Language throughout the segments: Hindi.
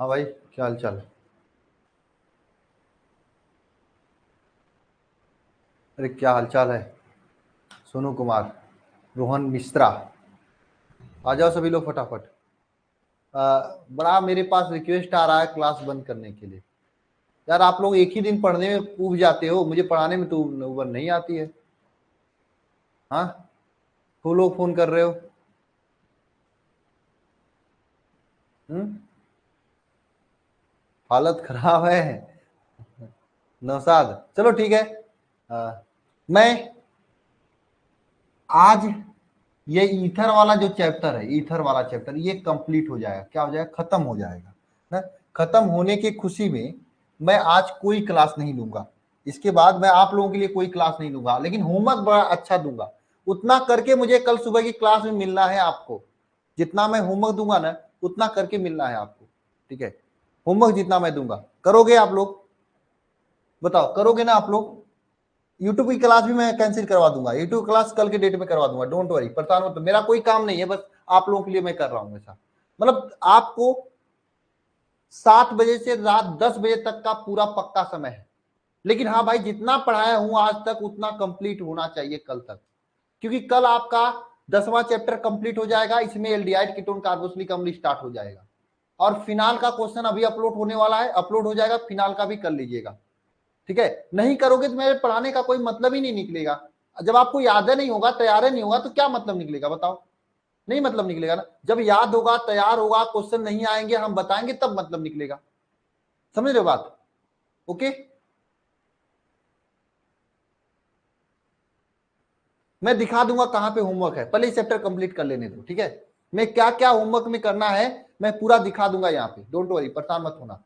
हाँ भाई, क्या हाल चाल। अरे क्या हाल चाल है। सोनू कुमार, रोहन मिश्रा। आ जाओ सभी लोग फटाफट। बड़ा मेरे पास रिक्वेस्ट आ रहा है क्लास बंद करने के लिए। यार आप लोग एक ही दिन पढ़ने में ऊब जाते हो, मुझे पढ़ाने में तो ऊब नहीं आती है। हाँ, खूब लोग फोन कर रहे हो। हम्म। हालत खराब है। नौसाद, चलो ठीक है। मैं आज ये ईथर वाला जो चैप्टर है, ईथर वाला चैप्टर ये कंप्लीट हो जाएगा। क्या हो जाएगा? खत्म हो जाएगा ना। खत्म होने की खुशी में मैं आज कोई क्लास नहीं लूंगा। इसके बाद मैं आप लोगों के लिए कोई क्लास नहीं लूंगा, लेकिन होमवर्क बड़ा अच्छा दूंगा। उतना करके मुझे कल सुबह की क्लास में मिलना है आपको। जितना मैं होमवर्क दूंगा ना, उतना करके मिलना है आपको। ठीक है? होमवर्क जितना मैं दूंगा करोगे आप लोग? बताओ, करोगे ना आप लोग? यूट्यूब की क्लास भी मैं कैंसिल करवा दूंगा। यूट्यूब क्लास कल के डेट में करवा दूंगा। डोंट वरी, परेशान मत। मेरा कोई काम नहीं है, बस आप लोगों के लिए मैं कर रहा हूँ ऐसा। मतलब आपको 7 बजे से रात 10 बजे तक का पूरा पक्का समय है। लेकिन हाँ भाई, जितना पढ़ाया हूं आज तक उतना कंप्लीट होना चाहिए कल तक। क्योंकि कल आपका 10वां चैप्टर कंप्लीट हो जाएगा। इसमें एल्डिहाइड कीटोन कार्बोक्सिलिक अम्ल स्टार्ट हो जाएगा। और फिनाल का क्वेश्चन अभी अपलोड होने वाला है, अपलोड हो जाएगा। फिनाल का भी कर लीजिएगा। ठीक है? नहीं करोगे तो मेरे पढ़ाने का कोई मतलब ही नहीं निकलेगा। जब आपको याद नहीं होगा, तैयार नहीं होगा, तो क्या मतलब निकलेगा बताओ? नहीं मतलब निकलेगा ना। जब याद होगा, तैयार होगा, क्वेश्चन नहीं आएंगे, हम बताएंगे, तब मतलब निकलेगा। समझ रहे हो बात? ओके। मैं दिखा दूंगा कहां पे होमवर्क है। पहले चैप्टर कंप्लीट कर लेने दो। ठीक है? मैं क्या क्या होमवर्क में करना है मैं पूरा दिखा दूंगा यहाँ पे। डोंट वरी, परेशान मत होना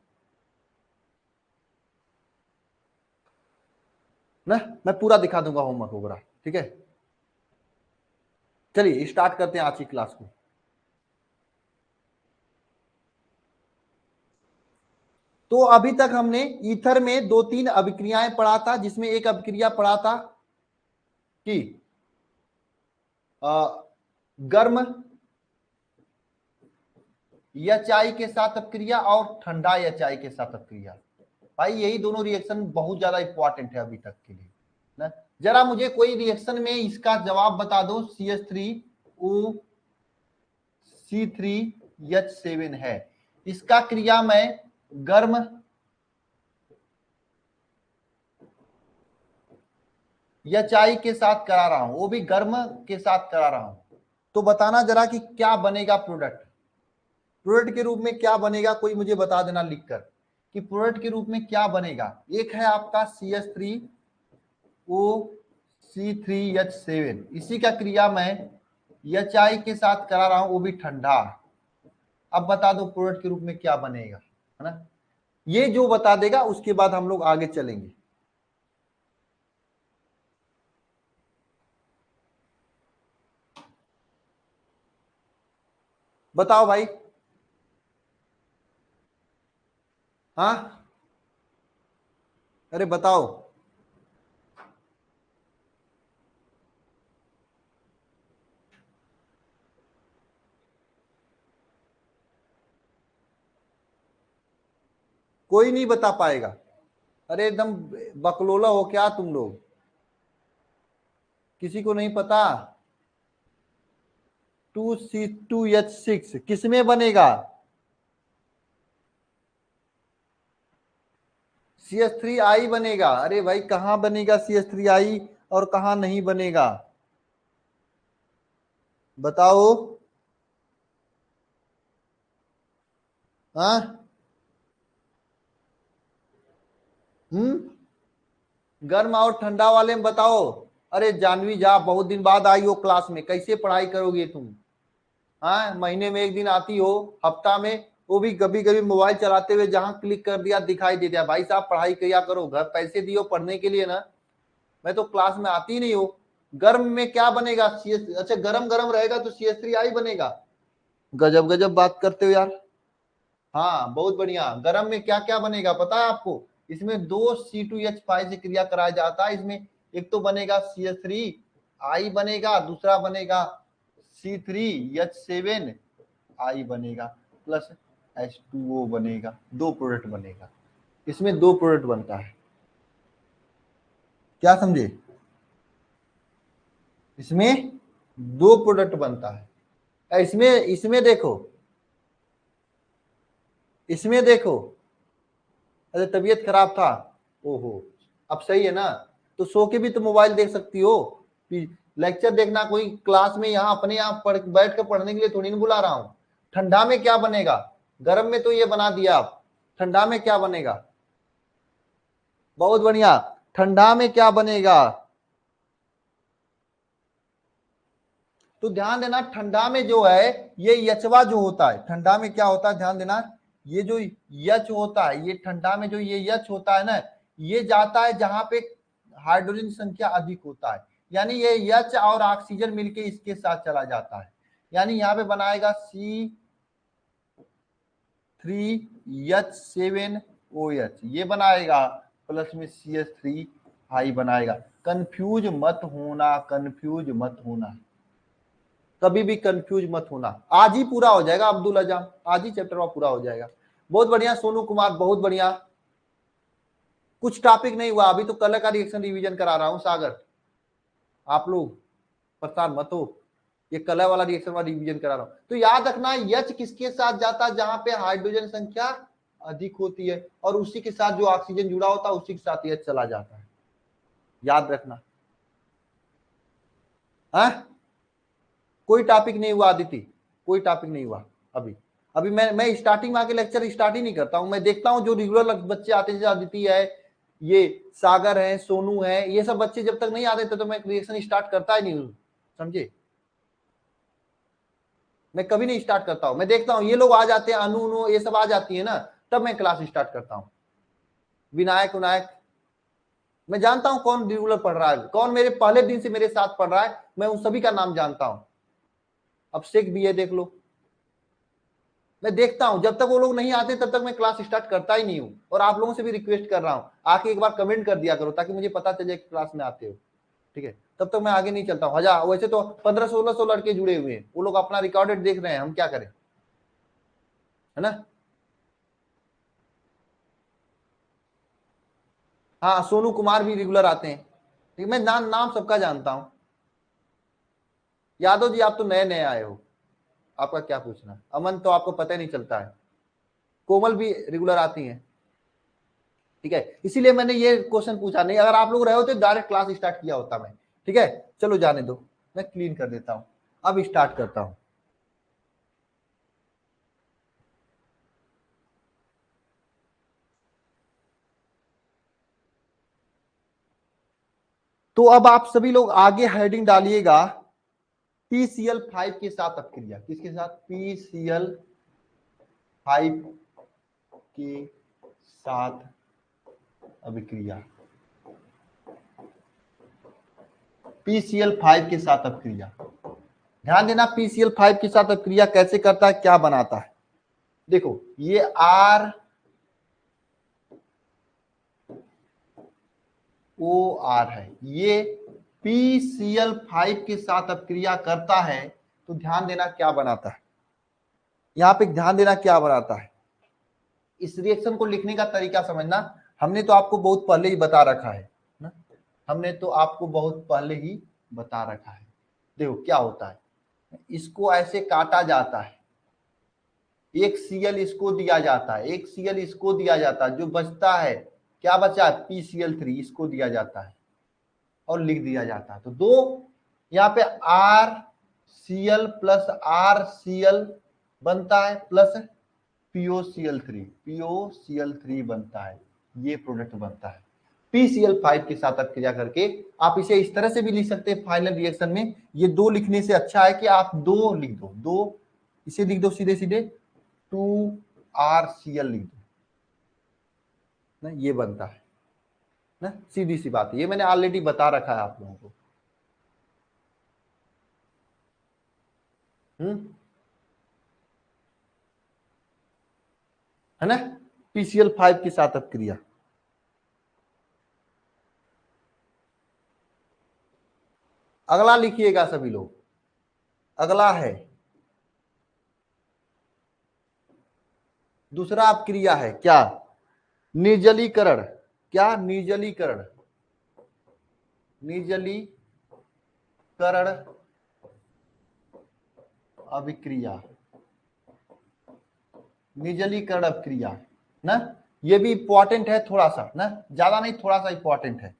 ना। मैं पूरा दिखा दूंगा होमवर्क वगैरह। ठीक है? चलिए स्टार्ट करते हैं आज की क्लास को। तो अभी तक हमने ईथर में 2-3 अभिक्रियाएं पढ़ा था, जिसमें एक अभिक्रिया पढ़ा था कि गर्म एचआई के साथ अपक्रिया और ठंडा एचआई के साथ अपक्रिया। भाई यही दोनों रिएक्शन बहुत ज्यादा इंपॉर्टेंट है अभी तक के लिए ना। जरा मुझे कोई रिएक्शन में इसका जवाब बता दो। CH3O C3H7 है। इसका क्रिया मैं गर्म एचआई के साथ करा रहा हूं, वो भी गर्म के साथ करा रहा हूं। तो बताना जरा कि क्या बनेगा प्रोडक्ट। प्रोडक्ट के रूप में क्या बनेगा, कोई मुझे बता देना लिखकर कि प्रोडक्ट के रूप में क्या बनेगा। एक है आपका CH3O C3H7, इसी का क्रिया मैं एचआई के साथ करा रहा हूं, वो भी ठंडा। अब बता दो प्रोडक्ट के रूप में क्या बनेगा, है ना। ये जो बता देगा उसके बाद हम लोग आगे चलेंगे। बताओ भाई। हाँ, अरे बताओ। कोई नहीं बता पाएगा। अरे एकदम बकलोला हो क्या तुम लोग? किसी को नहीं पता? 2C2H6 किसमें बनेगा? CH3I बनेगा। अरे भाई कहाँ बनेगा CH3I और कहाँ नहीं बनेगा? बताओ। हाँ। गर्म और ठंडा वाले में बताओ। अरे जानवी जा, बहुत दिन बाद आई हो क्लास में, कैसे पढ़ाई करोगे तुम? हाँ, महीने में एक दिन आती हो, हफ्ता में, वो भी कभी कभी मोबाइल चलाते हुए जहां क्लिक कर दिया दिखाई दे दिया। भाई साहब पढ़ाई किया करो, घर पैसे दियो पढ़ने के लिए ना। मैं तो क्लास में आती नहीं हो। गर्म में क्या बनेगा? CS, अच्छा गरम गरम रहेगा तो CH3I बनेगा। गजब गजब बात करते हो यार। हाँ बहुत बढ़िया। गरम में क्या क्या बनेगा पता है आपको? इसमें 2C2H5 से क्रिया कराया जाता है। इसमें एक तो बनेगा CH3I बनेगा, दूसरा बनेगा C3H7I बनेगा प्लस। H2O बनेगा, दो प्रोडक्ट बनेगा, इसमें दो प्रोडक्ट बनता है, क्या समझे? इसमें दो प्रोडक्ट बनता है। इसमें इसमें देखो, इसमें देखो, अरे तबीयत खराब था, ओहो, अब सही है ना? तो सो के भी तो मोबाइल देख सकती हो। लेक्चर देखना, कोई क्लास में यहाँ अपने यहाँ बैठ कर पढ़ने के लिए थोड़ी नहीं बुला रहा हूं। ठंडा में क्या बनेगा? गर्म में तो ये बना दिया आप, ठंडा में क्या बनेगा? बहुत बढ़िया, ठंडा में क्या बनेगा? तो ध्यान देना, ठंडा में जो है ये यचवा जो होता है, ठंडा में क्या होता है, ध्यान देना, ये जो यच होता है, ये ठंडा में जो ये यच होता है ना, ये जाता है जहां पे हाइड्रोजन संख्या अधिक होता है, यानी ये यच और ऑक्सीजन मिलके इसके साथ चला जाता है, यानी यहाँ पे बनाएगा C3H7OH, ये बनाएगा, प्लस में CH3 हाई बनाएगा। कंफ्यूज मत होना, कंफ्यूज मत होना, कभी भी कंफ्यूज मत होना। आज ही पूरा हो जाएगा अब्दुल अजाम, आज ही चैप्टर पूरा हो जाएगा। बहुत बढ़िया सोनू कुमार, बहुत बढ़िया। कुछ टॉपिक नहीं हुआ अभी तो, कलर का रिएक्शन रिवीजन करा रहा हूं। सागर, आप लोग परेशान मत हो, ये कलर वाला रिएक्शन वाला रिवीजन करा रहा हूं। तो याद रखना, यच किसके साथ जाता है? जहां पे हाइड्रोजन संख्या अधिक होती है, और उसी के साथ जो ऑक्सीजन जुड़ा होता है उसी के साथ यच चला जाता है, याद रखना। हाँ, कोई टॉपिक नहीं हुआ आदिति, कोई टॉपिक नहीं हुआ अभी। अभी मैं स्टार्टिंग में आके लेक्चर स्टार्ट ही नहीं करता हूं। मैं देखता हूं जो रेगुलर बच्चे आते हैं, जैसे आदिति है, ये सागर है, सोनू है, ये सब बच्चे जब तक नहीं आते तो मैं रिएक्शन स्टार्ट करता ही नहीं हूं, समझे? मैं कभी नहीं स्टार्ट करता हूं। मैं देखता हूं ये लोग आ जाते हैं, अनु ये सब आ जाती है ना, तब मैं क्लास स्टार्ट करता हूं। विनायक विनायक, मैं जानता हूं कौन रेगुलर पढ़ रहा है, कौन मेरे पहले दिन से मेरे साथ पढ़ रहा है, मैं उन सभी का नाम जानता हूं। अब शेख भी है, देख लो। मैं देखता हूं, जब तक वो लोग नहीं आते तब तक मैं क्लास स्टार्ट करता ही नहीं हूं। और आप लोगों से भी रिक्वेस्ट कर रहा हूं, आके एक बार कमेंट कर दिया करो ताकि मुझे पता चल जाए कि क्लास में आते हो, ठीक है? तब तक मैं आगे नहीं चलता हूं। हजार वैसे तो 1500-1600 लड़के जुड़े हुए हैं, वो लोग अपना रिकॉर्डेड देख रहे हैं, हम क्या करें, है ना? हाँ, सोनू कुमार भी रेगुलर आते हैं, ठीक, मैं नाम नाम सबका जानता हूं। यादव जी, आप तो नए नए आए हो, आपका क्या पूछना? अमन तो आपको पता ही नहीं चलता है। कोमल भी रेगुलर आती हैं, ठीक है, इसीलिए मैंने ये क्वेश्चन पूछा। नहीं, अगर आप लोग रहे होते डायरेक्ट क्लास स्टार्ट किया होता मैं, ठीक है? चलो जाने दो, मैं क्लीन कर देता हूं, अब स्टार्ट करता हूं। तो अब आप सभी लोग आगे हेडिंग डालिएगा, PCl5 के साथ अपक्रिया, किसके साथ? PCl5 के साथ अभिक्रिया, PCl5 के साथ अपक्रिया। ध्यान देना, PCl5 के साथ अपक्रिया कैसे करता है, क्या बनाता है? देखो, ये ROR है, ये PCl5 के साथ अपक्रिया करता है, तो ध्यान देना क्या बनाता है, यहां पे ध्यान देना क्या बनाता है। इस रिएक्शन को लिखने का तरीका समझना, हमने तो आपको बहुत पहले ही बता रखा है ना, हमने तो आपको बहुत पहले ही बता रखा है। देखो क्या होता है, इसको ऐसे काटा जाता है, एक Cl इसको दिया जाता है, एक Cl इसको दिया जाता है, जो बचता है क्या बचा? PCl3 इसको दिया जाता है और लिख दिया जाता है। तो दो यहाँ पे RCl प्लस RCl बनता है, प्लस POCl3 बनता है, ये प्रोडक्ट बनता है। PCl5 के साथ क्रिया करके आप इसे इस तरह से भी लिख सकते हैं फाइनल रिएक्शन में। ये दो लिखने से अच्छा है कि आप दो लिख दो, दो इसे लिख दो सीधे सीधे, 2RCl लिख दो ना, ये बनता है ना, सीधी सी बात है, ये मैंने ऑलरेडी बता रखा है आप लोगों को। है ना, PCl5 के साथ अपक्रिया। अगला लिखिएगा सभी लोग, अगला है दूसरा अपक्रिया है क्या? निर्जलीकरण। क्या? निर्जलीकरण। निर्जलीकरण अभिक्रिया, निर्जलीकरण अभिक्रिया ना। ये भी इंपॉर्टेंट है थोड़ा सा ना, ज्यादा नहीं, थोड़ा सा इंपॉर्टेंट है।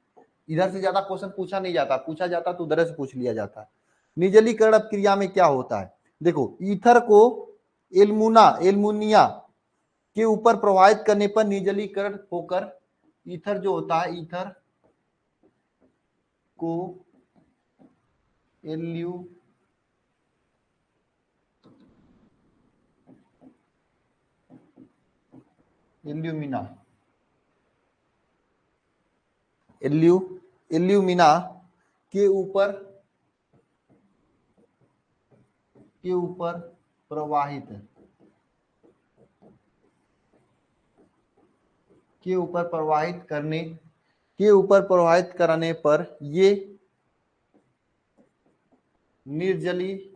इधर से ज्यादा क्वेश्चन पूछा नहीं जाता, पूछा जाता तो उधर से पूछ लिया जाता। निर्जलीकरण अभिक्रिया में क्या होता है? देखो, ईथर को एल्मुनिया के ऊपर प्रवाहित करने पर निर्जलीकरण होकर ईथर जो होता है, ईथर को एल्यूमिना एल्यूमिना के ऊपर प्रवाहित कराने पर ये निर्जलीकृत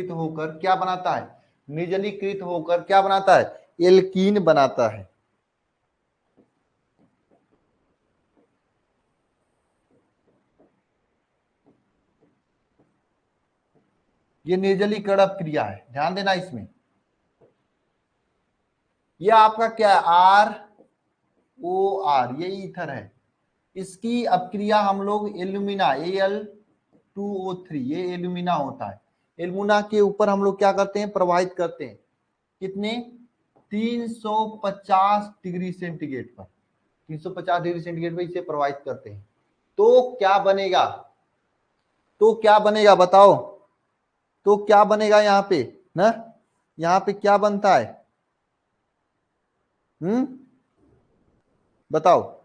होकर क्या बनाता है? निर्जलीकृत होकर क्या बनाता है? एल्कीन बनाता है। ये निर्जलीकरण अपक्रिया है, ध्यान देना इसमें। ये आपका क्या है? ROR, ये ईथर है। इसकी अपक्रिया हम लोग एल्यूमिना Al2O3, ये एल्यूमिना होता है। एल्यूमिना के ऊपर हम लोग क्या करते हैं? प्रवाहित करते हैं। कितने? 350 डिग्री सेंटीग्रेड पर, 350 डिग्री सेंटीग्रेड पर इसे प्रवाहित करते हैं। तो क्या बनेगा? बताओ, तो क्या बनेगा यहाँ पे ना? यहाँ पे क्या बनता है? बताओ,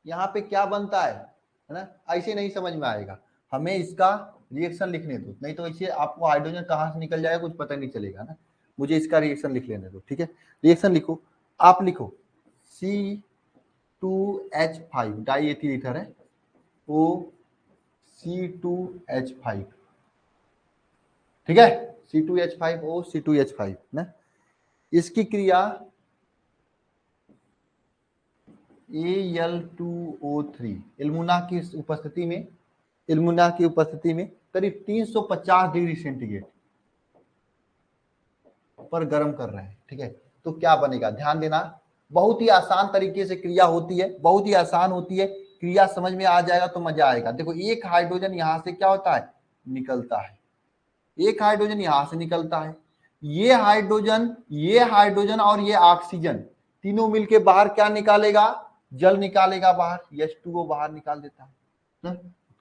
यहाँ पे क्या बनता है ना? ऐसे नहीं समझ में आएगा, हमें इसका रिएक्शन लिखने दो, नहीं तो ऐसे आपको हाइड्रोजन कहाँ से निकल जाएगा कुछ पता नहीं चलेगा ना। मुझे इसका रिएक्शन लिख लेने दो, ठीक है? रिएक्शन लिखो, आप लिखो C2H5 डाई एथिल ईथर है, OC2H5, ठीक है? C2H5 OC2H5 ना, इसकी क्रिया Al2O3 एल्यूमिना की उपस्थिति में करीब 350 डिग्री सेंटीग्रेड पर गर्म कर रहे हैं, ठीक है? तो क्या बनेगा? ध्यान देना, बहुत ही आसान तरीके से क्रिया होती है, बहुत ही आसान होती है क्रिया, समझ में आ जाएगा तो मजा आएगा। देखो, एक हाइड्रोजन यहां से क्या होता है? निकलता है। एक हाइड्रोजन यहां से निकलता है, ये हाइड्रोजन और ये ऑक्सीजन तीनों मिलके बाहर क्या निकालेगा? जल निकालेगा बाहर, H2O बाहर निकाल देता है।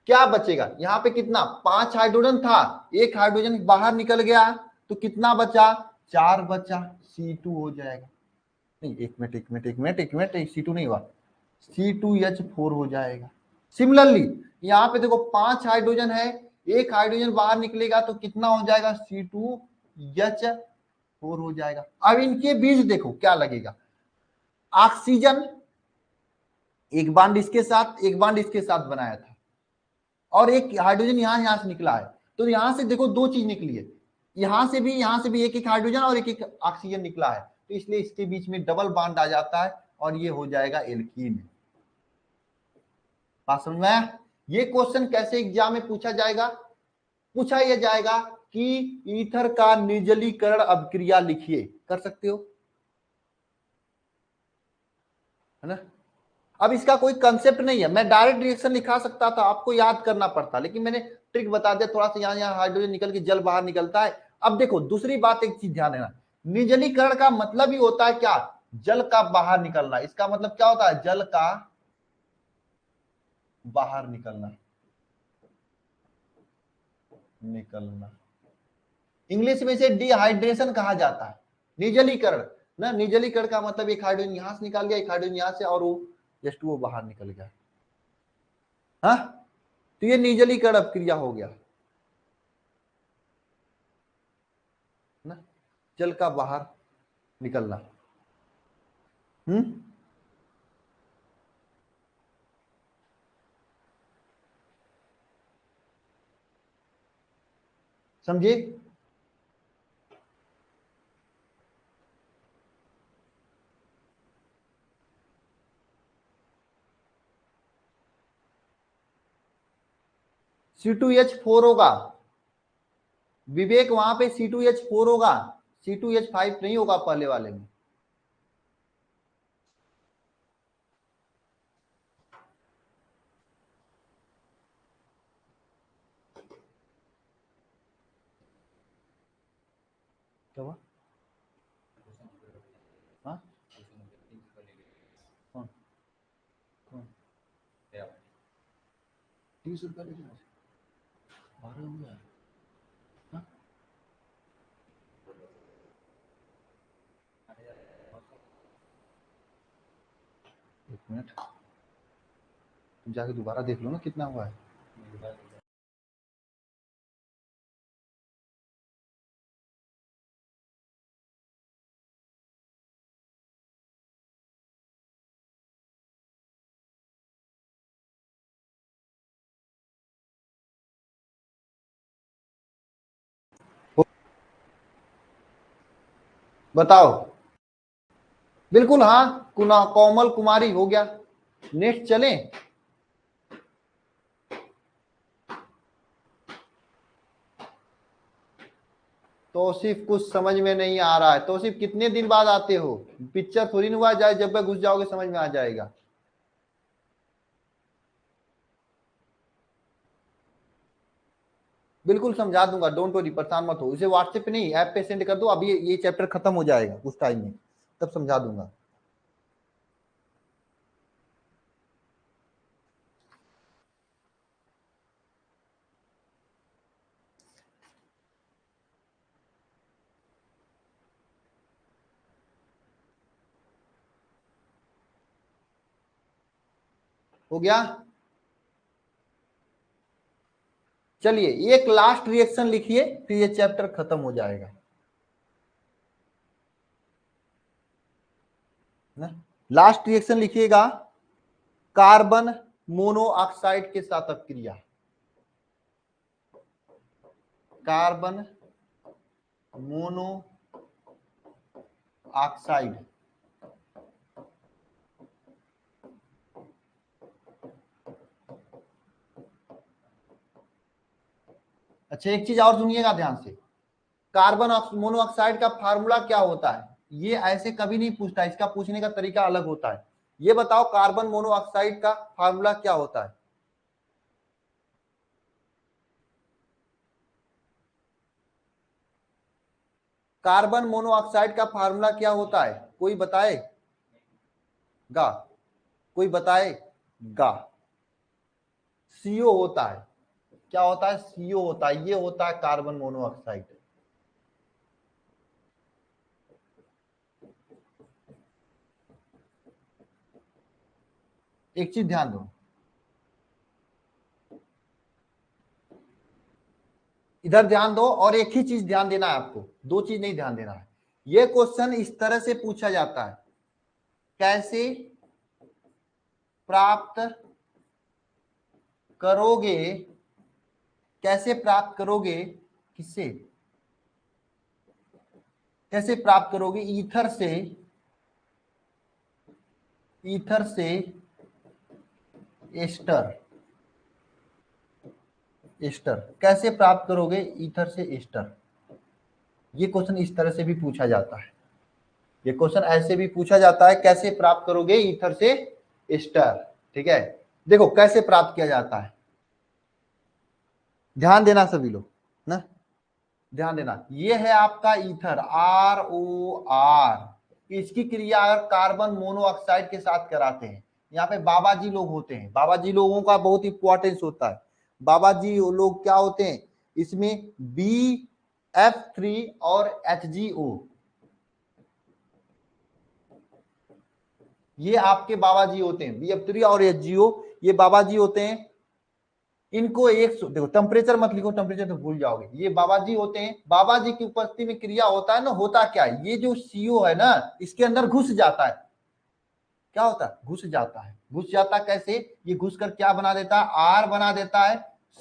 क्या बचेगा यहाँ पे? कितना? 5 हाइड्रोजन था, एक हाइड्रोजन बाहर निकल गया, तो कितना बचा? 4 बचा, C2 हो जाएगा। नहीं, एक मिनट, C2 नहीं हुआ, C2H4 हो जाएगा। सिमिलरली यहाँ पे देखो 5 हाइड्रोजन है, एक हाइड्रोजन बाहर निकलेगा तो कितना हो जाएगा? C2H4 हो जाएगा। अब इनके बीच देखो क्या लगेगा? ऑक्सीजन एक बांड इसके साथ, एक बांड इसके साथ बनाया था, और एक हाइड्रोजन यहां से निकला है, तो यहां से देखो दो चीज निकली है, यहां से भी एक एक हाइड्रोजन और एक एक ऑक्सीजन निकला है, तो इसलिए इसके बीच में डबल बॉन्ड आ जाता है और ये हो जाएगा एल्कीन। बात समझ में आया? ये क्वेश्चन कैसे एग्जाम में पूछा जाएगा? पूछा यह जाएगा कि ईथर का निर्जलीकरण अभिक्रिया लिखिए, कर सकते हो, है ना? अब इसका कोई कंसेप्ट नहीं है, मैं डायरेक्ट रिएक्शन लिखा सकता था, आपको याद करना पड़ता, लेकिन मैंने ट्रिक बता दिया, थोड़ा सा यहाँ हाइड्रोजन निकल के जल बाहर निकलता है। अब देखो दूसरी बात, एक चीज ध्यान देना, निर्जलीकरण का मतलब ही होता है क्या? जल का बाहर निकलना। इसका मतलब क्या होता है? जल का बाहर निकलना। इंग्लिश में इसे डिहाइड्रेशन कहा जाता है, निर्जलीकरण ना। निर्जलीकरण का मतलब एक हाइड्रोजन यहां से निकाल गया, एक हाइड्रोजन यहां से, और वो H2O बाहर निकल गया। हाँ, तो ये निर्जलीकरण अपक्रिया हो गया ना, जल का बाहर निकलना। समझे? C2H4 होगा विवेक, वहां पे C2H4 होगा, C2H5 नहीं होगा पहले वाले में। क्या हुआ? हाँ? कौन कौन? 30 रुपया ले लो। 12 हुआ है। हाँ? एक मिनट, तुम जाके दोबारा देख लो ना कितना हुआ है। बताओ। बिल्कुल हाँ, कोमल कुमारी हो गया। नेक्स्ट चले। तौसीफ कुछ समझ में नहीं आ रहा है। तौसीफ कितने दिन बाद आते हो? पिक्चर थोड़ी ना हुआ जाए, जब तक घुस जाओगे समझ में आ जाएगा। बिल्कुल समझा दूंगा, डोंट वरी, परेशान मत हो। इसे व्हाट्सएप पे नहीं, ऐप पे सेंड कर दो। अभी ये चैप्टर खत्म हो जाएगा उस टाइम में, तब समझा दूंगा। हो गया? चलिए एक लास्ट रिएक्शन लिखिए, फिर ये चैप्टर खत्म हो जाएगा ना। लास्ट रिएक्शन लिखिएगा, कार्बन मोनोऑक्साइड के साथ अपक्रिया। Carbon mono oxide. अच्छा एक चीज और सुनिएगा ध्यान से, कार्बन मोनोऑक्साइड का फार्मूला क्या होता है? ये ऐसे कभी नहीं पूछता, इसका पूछने का तरीका अलग होता है। ये बताओ कार्बन मोनोऑक्साइड का फार्मूला क्या होता है? कार्बन मोनोऑक्साइड का फार्मूला क्या होता है? कोई बताएगा? कोई बताएगा? सीओ होता है। क्या होता है? सीओ होता है। ये होता है कार्बन मोनोऑक्साइड। एक चीज ध्यान दो, इधर ध्यान दो, और एक ही चीज ध्यान देना है आपको, दो चीज नहीं ध्यान देना है। ये क्वेश्चन इस तरह से पूछा जाता है, कैसे प्राप्त करोगे, कैसे प्राप्त करोगे, किससे, कैसे प्राप्त करोगे ईथर से एस्टर। एस्टर कैसे प्राप्त करोगे ईथर से एस्टर? ये क्वेश्चन इस तरह से भी पूछा जाता है। ये क्वेश्चन ऐसे भी पूछा जाता है, कैसे प्राप्त करोगे ईथर से एस्टर। ठीक है, देखो कैसे प्राप्त किया जाता है, ध्यान देना सभी लोग ना, ध्यान देना। ये है आपका ईथर, ROR। इसकी क्रिया अगर कार्बन मोनोऑक्साइड के साथ कराते हैं, यहाँ पे बाबा जी लोग होते हैं, बाबा जी लोगों का बहुत इंपॉर्टेंस होता है। बाबा जी लोग क्या होते हैं इसमें? BF3 और HgO, ये आपके बाबा जी होते हैं। BF3 और HgO ये बाबा जी होते हैं। इनको एक देखो, टेम्परेचर मत लिखो, टेम्परेचर तो भूल जाओगे। ये बाबा जी होते हैं, बाबा जी की उपस्थिति में क्रिया होता है ना, होता क्या है, ये जो CO है ना, इसके अंदर घुस जाता है। क्या होता है? घुस जाता है। घुस जाता कैसे? ये घुस कर क्या बना देता है? R बना देता है।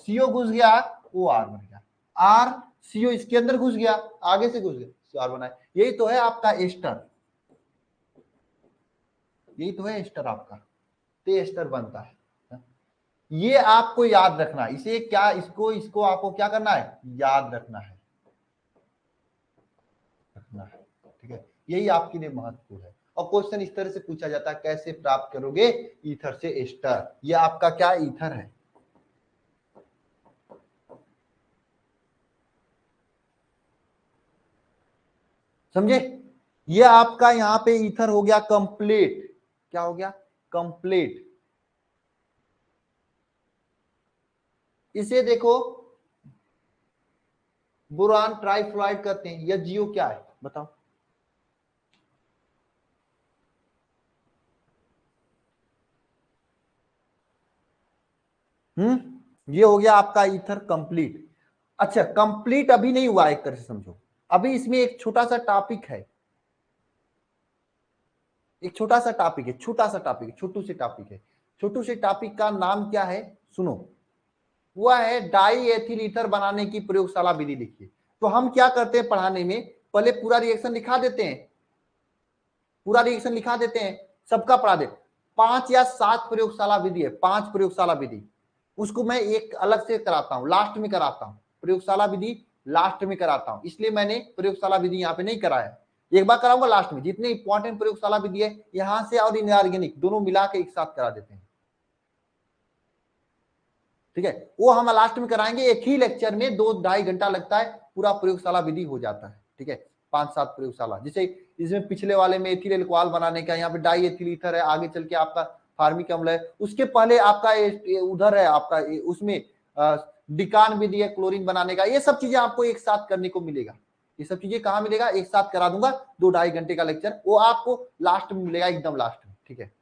CO घुस गया, OR बन गया। R CO इसके अंदर घुस गया, आगे से घुस गया, CR बनाए। यही तो है आपका एस्टर, यही तो है एस्टर आपका, तो एस्टर बनता है। ये आपको याद रखना है, इसे क्या, इसको इसको आपको क्या करना है, याद रखना है, रखना है, ठीक है। यही आपके लिए महत्वपूर्ण है। और क्वेश्चन इस तरह से पूछा जाता है, कैसे प्राप्त करोगे ईथर से एस्टर, ये आपका क्या ईथर है, समझे। ये आपका यहाँ पे ईथर हो गया कंप्लीट, क्या हो गया, कंप्लीट। इसे देखो बोरान ट्राइफ्लोराइड कहते हैं, या जियो क्या है बताओ। ये हो गया आपका ईथर कंप्लीट। अच्छा कंप्लीट अभी नहीं हुआ, एक तरह से समझो, अभी इसमें एक छोटा सा टॉपिक है, एक छोटा सा टॉपिक है, छोटा सा टॉपिक है, छोटू से टॉपिक है। छोटू से टॉपिक का नाम क्या है, सुनो, वह है डाई एथिल ईथर बनाने की प्रयोगशाला विधि लिखिए। तो हम क्या करते हैं पढ़ाने में, पहले पूरा रिएक्शन लिखा देते हैं, पूरा रिएक्शन लिखा देते हैं, सबका पढ़ा दे। 5 या 7 प्रयोगशाला विधि है, 5 प्रयोगशाला विधि, उसको मैं एक अलग से कराता हूं, लास्ट में कराता हूं, प्रयोगशाला विधि लास्ट में कराता हूं, इसलिए मैंने प्रयोगशाला विधि यहाँ पे नहीं कराया, एक बार कराऊंगा लास्ट में। जितने इंपॉर्टेंट प्रयोगशाला विधि है यहां से और इनऑर्गेनिक दोनों मिला के एक साथ करा देते हैं, ठीक है। वो हम लास्ट में कराएंगे, एक ही लेक्चर में 2-2.5 घंटा लगता है, पूरा प्रयोगशाला विधि हो जाता है, ठीक है। 5-7 प्रयोगशाला, जैसे इसमें पिछले वाले में एथिल एल्कोहल बनाने का, यहाँ पे डाई एथिल ईथर है, आगे चल के आपका फार्मिक अम्ल है, उसके पहले आपका उधर है आपका उसमें डिकान विधि है क्लोरीन बनाने का। ये सब चीजें आपको एक साथ करने को मिलेगा, ये सब चीजें कहाँ मिलेगा, एक साथ करा दूंगा, 2-2.5 घंटे का लेक्चर, वो आपको लास्ट में मिलेगा, एकदम लास्ट में, ठीक है।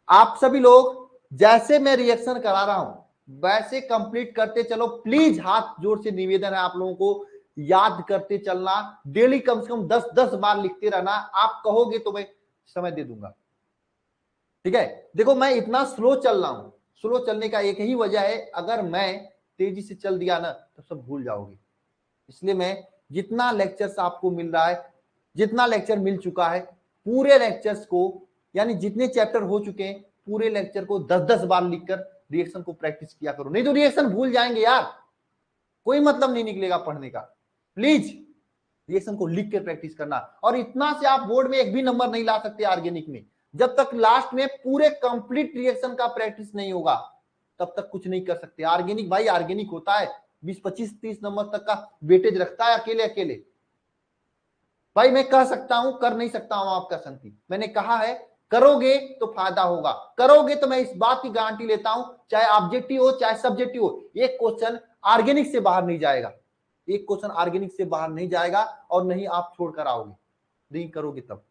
आप सभी लोग जैसे मैं रिएक्शन करा रहा हूं वैसे कंप्लीट करते चलो प्लीज, हाथ जोर से निवेदन है आप लोगों को, याद करते चलना, डेली कम से कम 10-10 बार लिखते रहना, आप कहोगे तो मैं समय दे दूंगा, ठीक है। देखो मैं इतना स्लो चल रहा हूं, स्लो चलने का एक ही वजह है, अगर मैं तेजी से चल दिया ना तो सब भूल जाओगे, इसलिए मैं जितना लेक्चर्स आपको मिल रहा है, जितना लेक्चर मिल चुका है, पूरे लेक्चर्स को, यानी जितने चैप्टर हो चुके हैं पूरे लेक्चर को 10-10 बार लिखकर रिएक्शन को प्रैक्टिस किया करो, नहीं तो रिएक्शन भूल जाएंगे यार, कोई मतलब नहीं निकलेगा पढ़ने का। प्लीज रिएक्शन को लिख के प्रैक्टिस करना, और इतना से आप बोर्ड में एक भी नंबर नहीं ला सकते ऑर्गेनिक में, जब तक लास्ट में पूरे कंप्लीट रिएक्शन का प्रैक्टिस नहीं होगा तब तक कुछ नहीं कर सकते। ऑर्गेनिक भाई ऑर्गेनिक होता है, 20-25-30 नंबर तक का वेटेज रखता है अकेले अकेले। भाई मैं कह सकता हूं, कर नहीं सकता हूं आपका संति, मैंने कहा है करोगे तो फायदा होगा, करोगे तो मैं इस बात की गारंटी लेता हूं, चाहे ऑब्जेक्टिव हो चाहे सब्जेक्टिव हो, एक क्वेश्चन ऑर्गेनिक से बाहर नहीं जाएगा, एक क्वेश्चन ऑर्गेनिक से बाहर नहीं जाएगा, और नहीं आप छोड़कर आओगे, नहीं करोगे तब।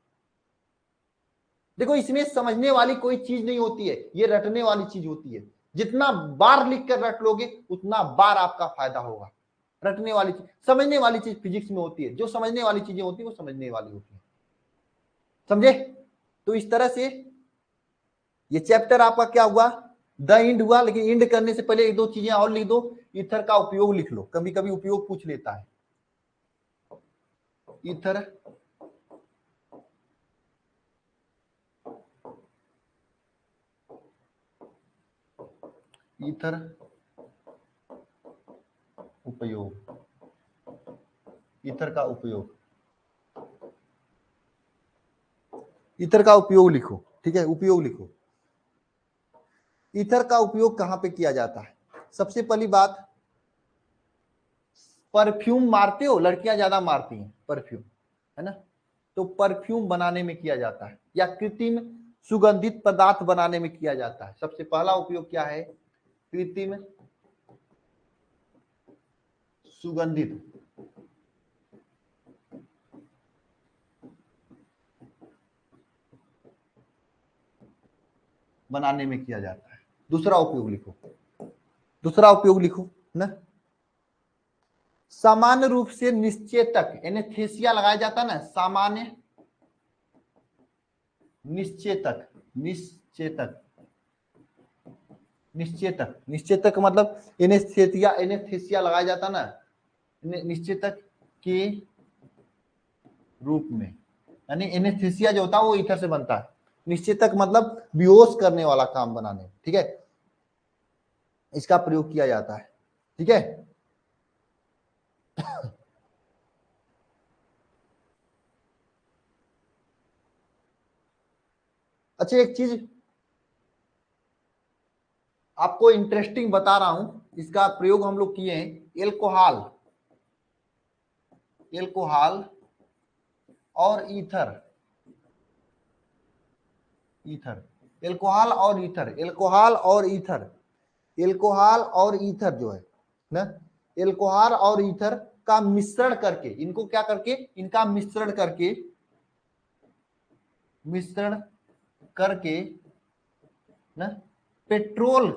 देखो इसमें समझने वाली कोई चीज नहीं होती है, ये रटने वाली चीज होती है, जितना बार लिख कर रट लोगे उतना बार आपका फायदा होगा। रटने वाली चीज, समझने वाली चीज फिजिक्स में होती है, जो समझने वाली चीजें होती है वो समझने वाली होती है, समझे। तो इस तरह से ये चैप्टर आपका क्या हुआ, द इंड हुआ। लेकिन इंड करने से पहले एक दो चीजें और लिख दो, ईथर का उपयोग लिख लो, कभी कभी उपयोग पूछ लेता है। ईथर ईथर उपयोग, ईथर का उपयोग, ईथर का उपयोग लिखो, ठीक है, उपयोग लिखो। ईथर का उपयोग कहां पे किया जाता है, सबसे पहली बात, परफ्यूम मारते हो, लड़कियां ज्यादा मारती हैं परफ्यूम, है ना, तो परफ्यूम बनाने में किया जाता है, या कृत्रिम सुगंधित पदार्थ बनाने में किया जाता है। सबसे पहला उपयोग क्या है, कृत्रिम सुगंधित बनाने में किया जाता है। दूसरा उपयोग लिखो, दूसरा उपयोग लिखो ना, सामान्य रूप से निश्चेतक एनेस्थेसिया लगाया जाता है ना, सामान्य निश्चेतक, निश्चेतक, निश्चेतक, निश्चेतक मतलब एनेस्थेसिया, एनेस्थेसिया लगाया जाता ना, निश्चेतक के रूप में, यानी एनेस्थीसिया जो होता है वो ईथर से बनता है। निश्चेतक मतलब बेहोश करने वाला काम बनाने, ठीक है, इसका प्रयोग किया जाता है, ठीक है। अच्छा, एक चीज आपको इंटरेस्टिंग बता रहा हूं, इसका प्रयोग हम लोग किए हैं। एल्कोहल, एल्कोहल और ईथर, ईथर, एल्कोहल और ईथर, एल्कोहल और ईथर, एल्कोहल और ईथर जो है ना, एल्कोहल और ईथर का मिश्रण करके, इनको क्या करके, इनका मिश्रण करके, मिश्रण करके ना, पेट्रोल,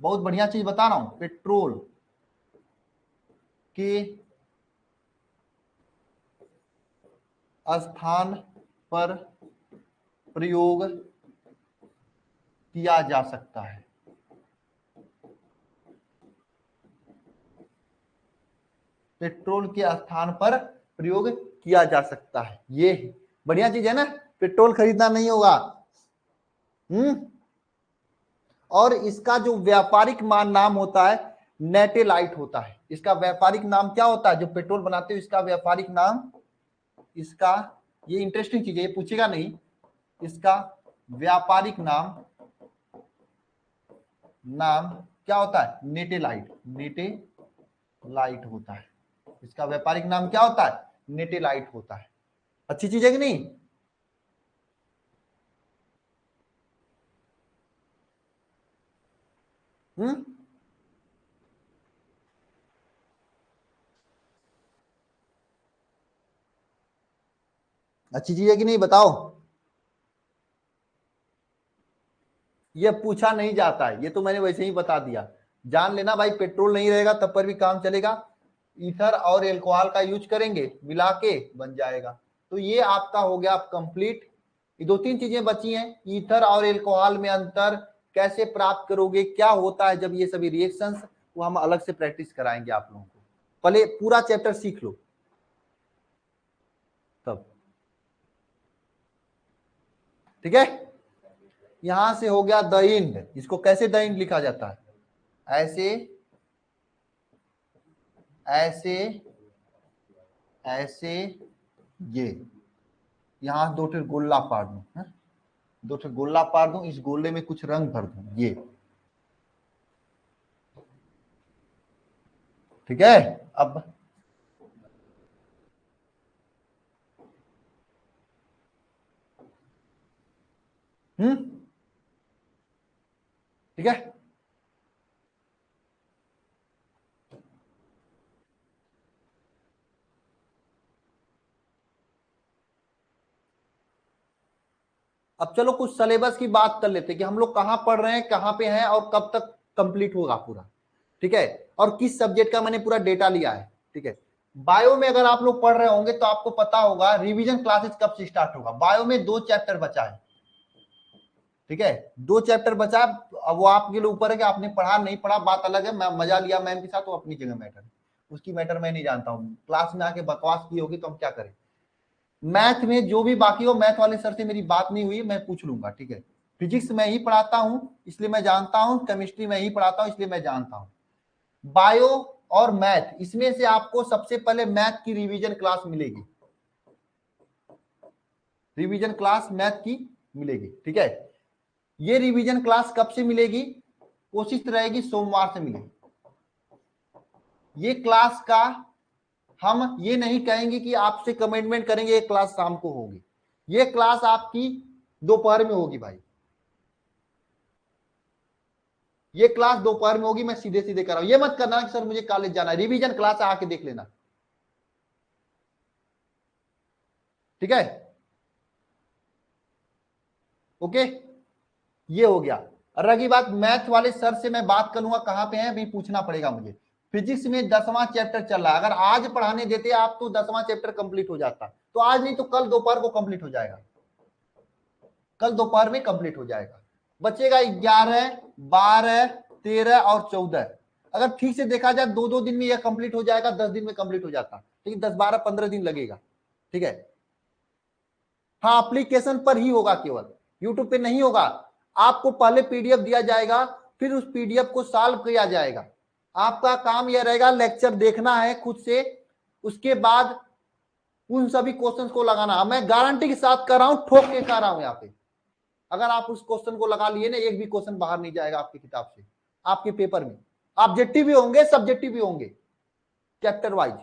बहुत बढ़िया चीज बता रहा हूं, पेट्रोल के स्थान पर प्रयोग किया जा सकता है। पेट्रोल के स्थान पर प्रयोग किया जा सकता है, ये बढ़िया चीज है ना, पेट्रोल खरीदना नहीं होगा। और इसका जो व्यापारिक नाम होता है नेटेलाइट होता है। इसका व्यापारिक नाम क्या होता है, जो पेट्रोल बनाते हो इसका व्यापारिक नाम, इसका, ये इंटरेस्टिंग चीज है, ये पूछेगा नहीं, इसका व्यापारिक नाम क्या होता है, नेटेलाइट, नेटेलाइट होता है। इसका व्यापारिक नाम क्या होता है, नेटेलाइट होता है। अच्छी चीज है कि नहीं? अच्छी चीज है कि नहीं, बताओ। ये पूछा नहीं जाता है, ये तो मैंने वैसे ही बता दिया। जान लेना भाई, पेट्रोल नहीं रहेगा तब पर भी काम चलेगा, ईथर और एल्कोहल का यूज करेंगे, मिला के बन जाएगा। तो ये आपका हो गया कंप्लीट। ये दो तीन चीजें बची हैं, ईथर और एल्कोहल में अंतर कैसे प्राप्त करोगे, क्या होता है जब ये सभी रिएक्शंस, वो हम अलग से प्रैक्टिस कराएंगे आप लोगों को। पहले पूरा चैप्टर सीख लो तब, ठीक है। यहां से हो गया द इंड, इसको कैसे द इंड लिखा जाता है, ऐसे ऐसे ऐसे, ये यहां दो ठे गोला पार दूं, दो ठे गोला पार दूं, इस गोले में कुछ रंग भर दूं, ये ठीक है। अब ठीक है, अब चलो कुछ सिलेबस की बात कर लेते हैं कि हम लोग कहां पढ़ रहे हैं, कहां पे हैं और कब तक कंप्लीट होगा पूरा, ठीक है, और किस सब्जेक्ट का मैंने पूरा डेटा लिया है, ठीक है। बायो में अगर आप लोग पढ़ रहे होंगे तो आपको पता होगा रिवीजन क्लासेस कब से स्टार्ट होगा। बायो में 2 चैप्टर बचा है, ठीक है, 2 चैप्टर बचा। अब वो आपके लिए ऊपर है कि आपने पढ़ा नहीं पढ़ा, बात अलग है। मैं मजा लिया मैम के साथ, तो अपनी जगह मैटर है, उसकी मैटर मैं नहीं जानता हूँ। क्लास में आके बकवास की होगी तो हम क्या करें। मैथ में जो भी बाकी हो, मैथ वाले सर से मेरी बात नहीं हुई, मैं पूछ लूंगा, ठीक है। फिजिक्स में ही पढ़ाता हूं इसलिए मैं जानता हूं, केमिस्ट्री में ही पढ़ाता हूं इसलिए मैं जानता हूं। बायो और मैथ, इसमें से आपको सबसे पहले मैथ की रिवीजन क्लास मिलेगी, रिवीजन क्लास मैथ की मिलेगी, ठीक है। ये रिवीजन क्लास कब से मिलेगी, कोशिश रहेगी सोमवार से मिलेगी। ये क्लास का हम ये नहीं कहेंगे कि आपसे कमिटमेंट करेंगे ये क्लास शाम को होगी, ये क्लास आपकी दोपहर में होगी भाई, ये क्लास दोपहर में होगी। मैं सीधे सीधे कर रहा हूं, ये मत करना कि सर मुझे कॉलेज जाना है, रिवीजन क्लास आके देख लेना, ठीक है, ओके। ये हो गया। और रही बात मैथ वाले सर से, मैं बात करूंगा कहां पे है अभी पूछना पड़ेगा मुझे। फिजिक्स में 10वां चैप्टर चल रहा है, अगर आज पढ़ाने देते आप तो 10वां चैप्टर कंप्लीट हो जाता, तो आज नहीं तो कल दोपहर को कंप्लीट हो जाएगा, कल दोपहर में कंप्लीट हो जाएगा। बचेगा 11, 12, 13 और 14। अगर ठीक से देखा जाए 2-2 दिन में यह कंप्लीट हो जाएगा, 10 दिन में कंप्लीट हो जाता, लेकिन 10-12-15 दिन लगेगा। ठीक है, हाँ एप्लीकेशन पर ही होगा, केवल यूट्यूब पे नहीं होगा। आपको पहले पीडीएफ दिया जाएगा, फिर उस पीडीएफ को सॉल्व किया जाएगा। आपका काम यह रहेगा लेक्चर देखना है खुद से, उसके बाद उन सभी क्वेश्चंस को लगाना। मैं गारंटी के साथ कर रहा हूं, ठोक के कर रहा हूं यहाँ पे, अगर आप उस क्वेश्चन को लगा लिए ना, एक भी क्वेश्चन बाहर नहीं जाएगा आपकी किताब से, आपके पेपर में। ऑब्जेक्टिव भी होंगे, सब्जेक्टिव भी होंगे, चैप्टर वाइज।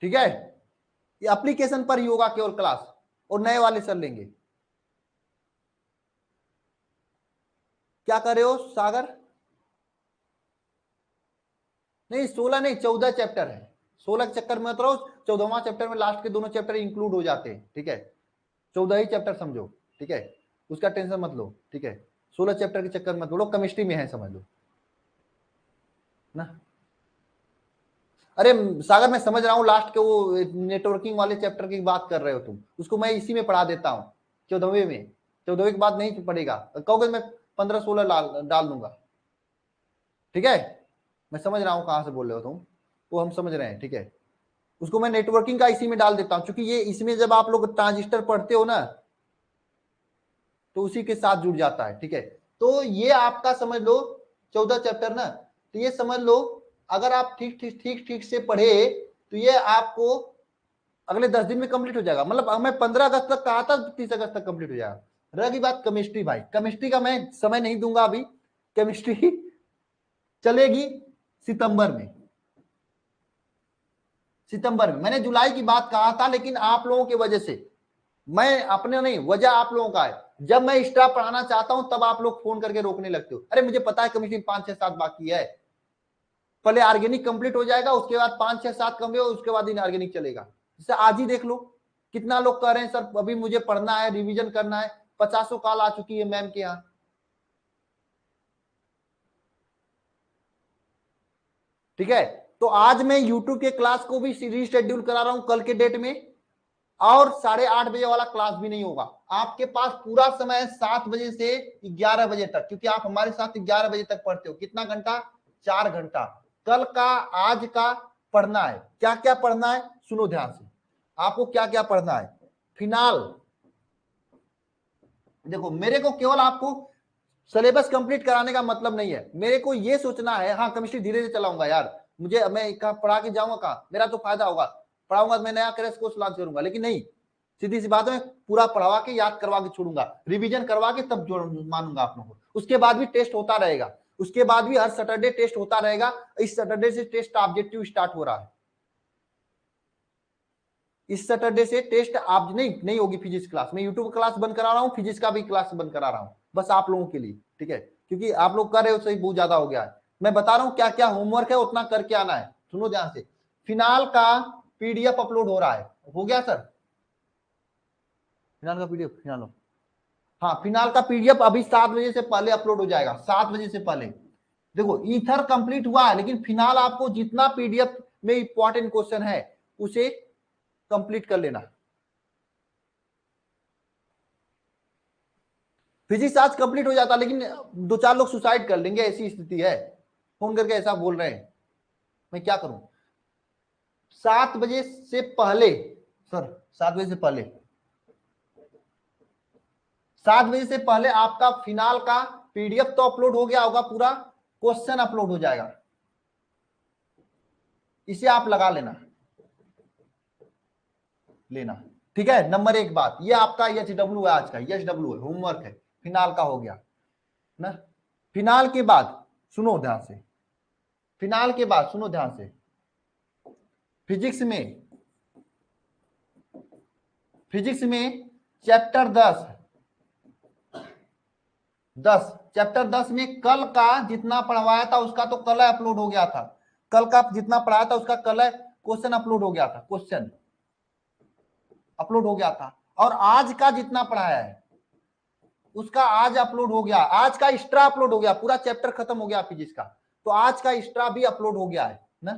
ठीक है, ये एप्लीकेशन पर ही होगा केवल क्लास, और नए वाले सर लेंगे। क्या कर रहे हो सागर? नहीं 16 नहीं, 14 चैप्टर है। 16 के चक्कर में मत रहो, 14वां चैप्टर में लास्ट के दोनों चैप्टर इंक्लूड हो जाते हैं। ठीक है, 14 ही चैप्टर समझो। ठीक है, उसका टेंशन मत लो। ठीक है, 16 चैप्टर के चक्कर मत लो, केमिस्ट्री में है समझ लो ना। अरे सागर मैं समझ रहा हूँ, लास्ट के वो नेटवर्किंग वाले चैप्टर की बात कर रहे हो तुम, उसको मैं इसी में पढ़ा देता हूँ 14वें में। 14वें के बाद नहीं पढ़ेगा, कहोगे मैं 15-16 डाल दूंगा। ठीक है, मैं समझ रहा हूँ कहाँ से बोल रहे हो तुम, वो हम समझ रहे हैं। ठीक है, उसको मैं नेटवर्किंग का इसी में डाल देता हूँ, क्योंकि ये इसमें जब आप लोग ट्रांजिस्टर पढ़ते हो ना, तो उसी के साथ जुड़ जाता है। ठीक है, तो ये आपका समझ लो 14 चैप्टर ना, तो ये समझ लो अगर आप ठीक से पढ़े तो ये आपको अगले 10 दिन में कंप्लीट हो जाएगा। मतलब मैं 15 अगस्त तक कहा था, 30 अगस्त तक कंप्लीट हो जाएगा। रही बात केमिस्ट्री, भाई केमिस्ट्री का मैं समय नहीं दूंगा अभी, केमिस्ट्री चलेगी सितंबर में। सितंबर में, मैंने जुलाई की बात कहा था, लेकिन आप लोगों की वजह से, मैं अपने नहीं, वजह आप लोगों का है। जब मैं एक्स्ट्रा पढ़ाना चाहता हूं तब आप लोग फोन करके रोकने लगते हो। अरे मुझे पता है केमिस्ट्री 5-6-7 बाकी है, पहले ऑर्गेनिक कंप्लीट हो जाएगा, उसके बाद 5-6-7 कम हो, उसके बाद इनऑर्गेनिक चलेगा। जैसे आज ही देख लो, कितना लोग कह रहे हैं सर अभी मुझे पढ़ना है, रिवीजन करना है। 50 कॉल आ चुकी है मैम के यहाँ। ठीक है, तो आज मैं यूट्यूब के क्लास को भी रीशेड्यूल करा रहा हूं कल के डेट में, और 8:30 बजे वाला क्लास भी नहीं होगा। आपके पास पूरा समय है 7 बजे से 11 बजे तक, क्योंकि आप हमारे साथ 11 बजे तक पढ़ते हो। कितना घंटा? 4 घंटा। कल का, आज का पढ़ना है। क्या क्या पढ़ना है सुनो ध्यान से, आपको क्या क्या पढ़ना है। फिनाल, देखो मेरे को केवल आपको सिलेबस कंप्लीट कराने का मतलब नहीं है, मेरे को ये सोचना है, हाँ केमिस्ट्री धीरे धीरे चलाऊंगा यार, मुझे मैं कहा पढ़ा के जाऊंगा, कहा मेरा तो फायदा होगा, पढ़ाऊंगा मैं नया क्रैश कोर्स लॉन्च करूंगा, लेकिन नहीं, सीधी सी बात है, पूरा पढ़वा के याद करवा के छोड़ूंगा, रिवीजन करवा के तब जोड़ मानूंगा आप लोगों को। उसके बाद भी टेस्ट होता रहेगा, उसके बाद भी हर सैटरडे टेस्ट होता रहेगा। इस सैटरडे से टेस्ट ऑब्जेक्टिव स्टार्ट हो रहा है, इस सैटरडे से टेस्ट आप नहीं होगी फिजिक्स क्लास। मैं यूट्यूब क्लास बंद करा रहा हूँ, फिजिक्स का भी क्लास बंद करा रहा हूँ, बस आप लोगों के लिए। ठीक है, क्योंकि आप लोग कर रहे हो सही बहुत ज्यादा हो गया है। मैं बता रहा हूँ क्या क्या होमवर्क है, उतना करके आना है। सुनो ध्यान से, फिनाल का पीडीएफ अपलोड हो रहा है, हो गया सर? फिनाल का पीडीएफ, फिनाल, हाँ फिनाल का पीडीएफ अभी 7 बजे से पहले अपलोड हो जाएगा, 7 बजे से पहले। देखो ईथर कंप्लीट हुआ है, लेकिन फिनाल आपको जितना पीडीएफ में इंपॉर्टेंट क्वेश्चन है उसे कंप्लीट कर लेना। फिजिक्स आज कंप्लीट हो जाता, लेकिन 2-4 लोग सुसाइड कर लेंगे, ऐसी स्थिति है, फोन करके ऐसा बोल रहे हैं, मैं क्या करूं। 7 बजे से पहले सर, 7 बजे से पहले, 7 बजे से पहले आपका फिनाल का पीडीएफ तो अपलोड हो गया होगा, पूरा क्वेश्चन अपलोड हो जाएगा, इसे आप लगा लेना, लेना। ठीक है, नंबर 1 बात, ये आपका एचडब्ल्यू है, आज का एचडब्ल्यू है, होमवर्क है, फिनाल का हो गया ना। फिनाल के बाद सुनो ध्यान से, फिनाल के बाद सुनो ध्यान से, फिजिक्स में, फिजिक्स में चैप्टर 10 चैप्टर 10 में कल का जितना पढ़वाया था उसका तो कल अपलोड हो गया था, कल का जितना पढ़ाया था उसका कल क्वेश्चन अपलोड हो गया था, क्वेश्चन अपलोड हो गया था। और आज का जितना पढ़ाया है उसका आज अपलोड हो गया, आज का एक्स्ट्रा अपलोड हो गया, पूरा चैप्टर खत्म हो गया फिजिक्स का, तो आज का एक्स्ट्रा भी अपलोड हो गया है ना।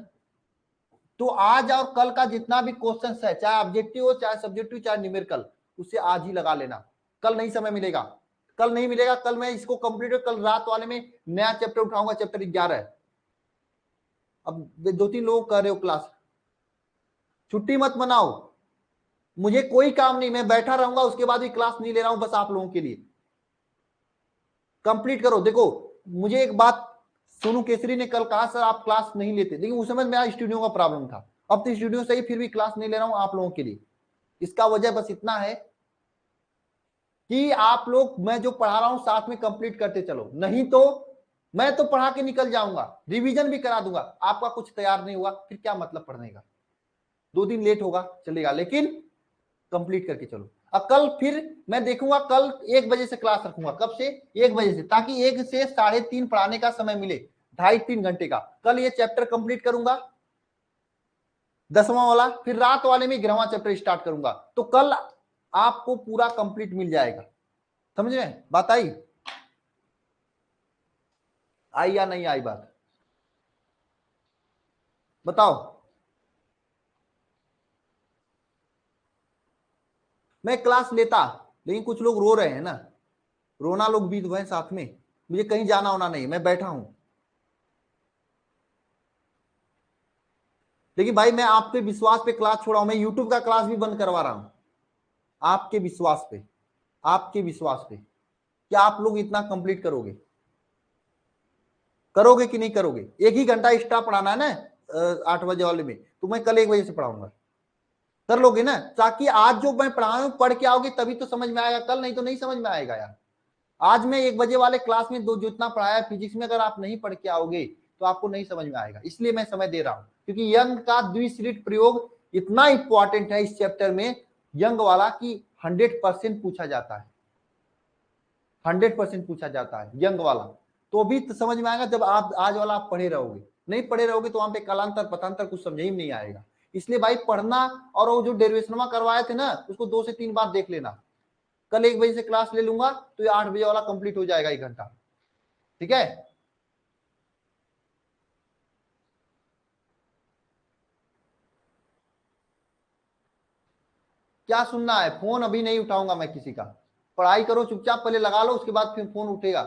तो आज और कल का जितना भी क्वेश्चन है, चाहे ऑब्जेक्टिव हो, चाहे सब्जेक्टिव, चाहे न्यूमेरिकल, उसे आज ही लगा लेना, कल नहीं समय मिलेगा। कल नहीं मिलेगा, कल मैं इसको कंप्लीट, कल रात वाले में नया चैप्टर उठाऊंगा, चैप्टर 11 है। अब 2-3 लोग कर रहे हो क्लास, छुट्टी मत मनाओ, मुझे कोई काम नहीं, मैं बैठा रहूंगा, उसके बाद भी क्लास नहीं ले रहा हूं, बस आप लोगों के लिए। कंप्लीट करो। देखो मुझे एक बात सोनू केसरी ने कल कहा, सर आप क्लास नहीं लेते, लेकिन उस समय मेरा स्टूडियो का प्रॉब्लम था, अब तो स्टूडियो सही, फिर भी क्लास नहीं ले रहा हूं आप लोगों के लिए। इसका वजह बस इतना है कि आप लोग, मैं जो पढ़ा रहा हूं साथ में कंप्लीट करते चलो, नहीं तो मैं तो पढ़ा के निकल जाऊंगा, रिवीजन भी करा दूंगा, आपका कुछ तैयार नहीं हुआ फिर क्या मतलब पढ़ने का। 2 दिन लेट होगा चलेगा, लेकिन कंप्लीट करके चलो। अब कल फिर मैं देखूंगा, कल 1 बजे से क्लास रखूंगा। कब से? 1 बजे से, ताकि 1 से 3:30 पढ़ाने का समय मिले, 2.5-3 घंटे का। कल ये चैप्टर कंप्लीट करूंगा 10वां वाला, फिर रात वाले में 11वां चैप्टर स्टार्ट करूंगा, तो कल आपको पूरा कंप्लीट मिल जाएगा। समझ रहे हैं बात? आई या नहीं आई बात? बताओ। मैं क्लास लेता, लेकिन कुछ लोग रो रहे हैं ना, रोना लोग भी तो है साथ में, मुझे कहीं जाना होना नहीं, मैं बैठा हूं। लेकिन भाई मैं आपके विश्वास पे क्लास छोड़ा हूं, मैं यूट्यूब का क्लास भी बंद करवा रहा हूं, आपके विश्वास पे, आपके विश्वास पे। क्या आप लोग इतना कंप्लीट करोगे? करोगे कि नहीं करोगे? 1 ही घंटा एक्स्ट्रा पढ़ाना है ना 8 बजे वाले में, तो मैं कल 1 बजे से पढ़ाऊंगा। कर लोगे ना? ताकि आज जो मैं पढ़ा हूं पढ़ के आओगे तभी तो समझ में आएगा, कल नहीं तो नहीं समझ में आएगा यार। आज मैं 1 बजे वाले क्लास में जो जितना पढ़ाया फिजिक्स में, अगर आप नहीं पढ़ के आओगे तो आपको नहीं समझ में आएगा, इसलिए मैं समय दे रहा हूं, क्योंकि यंग का द्विसरित प्रयोग इतना इंपॉर्टेंट है इस चैप्टर में, यंग वाला, कि 100% पूछा जाता है, 100% पूछा जाता है यंग वाला। तो भी तो समझ में आएगा जब आप आज वाला आप पढ़े रहोगे, नहीं पढ़े रहोगे तो वहां पे कालांतर पतांतर कुछ समझ ही नहीं आएगा। इसलिए भाई पढ़ना, और वो जो डेरिवेशनमा करवाए थे ना उसको 2 से 3 बार देख लेना। कल 1 बजे से क्लास ले लूंगा तो ये 8 बजे वाला कंप्लीट हो जाएगा 1 घंटा। ठीक है? क्या सुनना है? फोन अभी नहीं उठाऊंगा मैं किसी का, पढ़ाई करो चुपचाप, पहले लगा लो, उसके बाद फिर फोन उठेगा।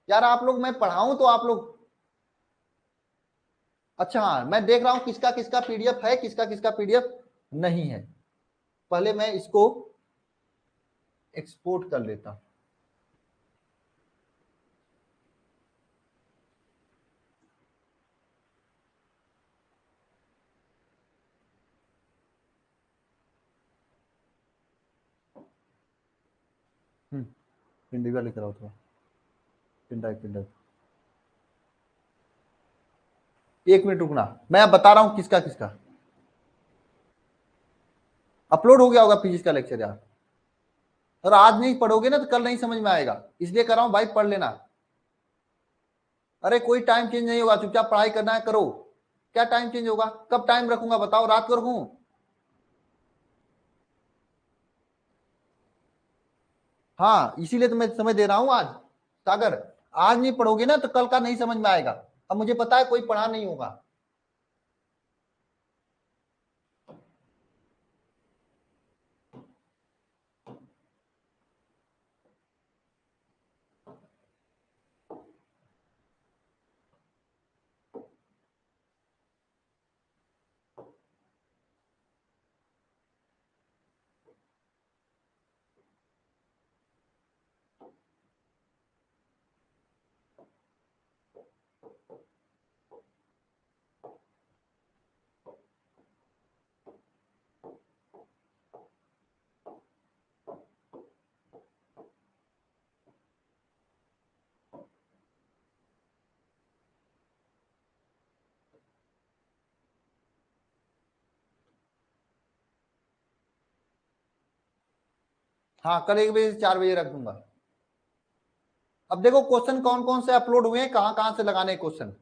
यार आप लोग, मैं पढ़ाऊं तो आप लोग, अच्छा हाँ मैं देख रहा हूं किसका किसका पीडीएफ है, किसका किसका पीडीएफ नहीं है। पहले मैं इसको एक्सपोर्ट कर लेता हूं। पिंडी का लिख रहा हूँ थोड़ा, पिंडा। 1 मिनट रुकना, मैं अब बता रहा हूं किसका किसका अपलोड हो गया होगा फिजिक्स का लेक्चर यार। और आज नहीं पढ़ोगे ना तो कल नहीं समझ में आएगा, इसलिए कर रहा हूं भाई, पढ़ लेना। अरे कोई टाइम चेंज नहीं होगा, चुपचाप पढ़ाई करना है करो। क्या टाइम चेंज होगा? कब टाइम रखूंगा बताओ? रात को रखूं? हाँ इसीलिए तो मैं समय दे रहा हूं आज। सागर, आज नहीं पढ़ोगे ना तो कल का नहीं समझ में आएगा। अब मुझे पता है कोई पढ़ा नहीं होगा। हाँ कल 1 बजे से 4 बजे रख दूंगा। अब देखो क्वेश्चन कौन कौन से अपलोड हुए हैं, कहां कहां से लगाने क्वेश्चन।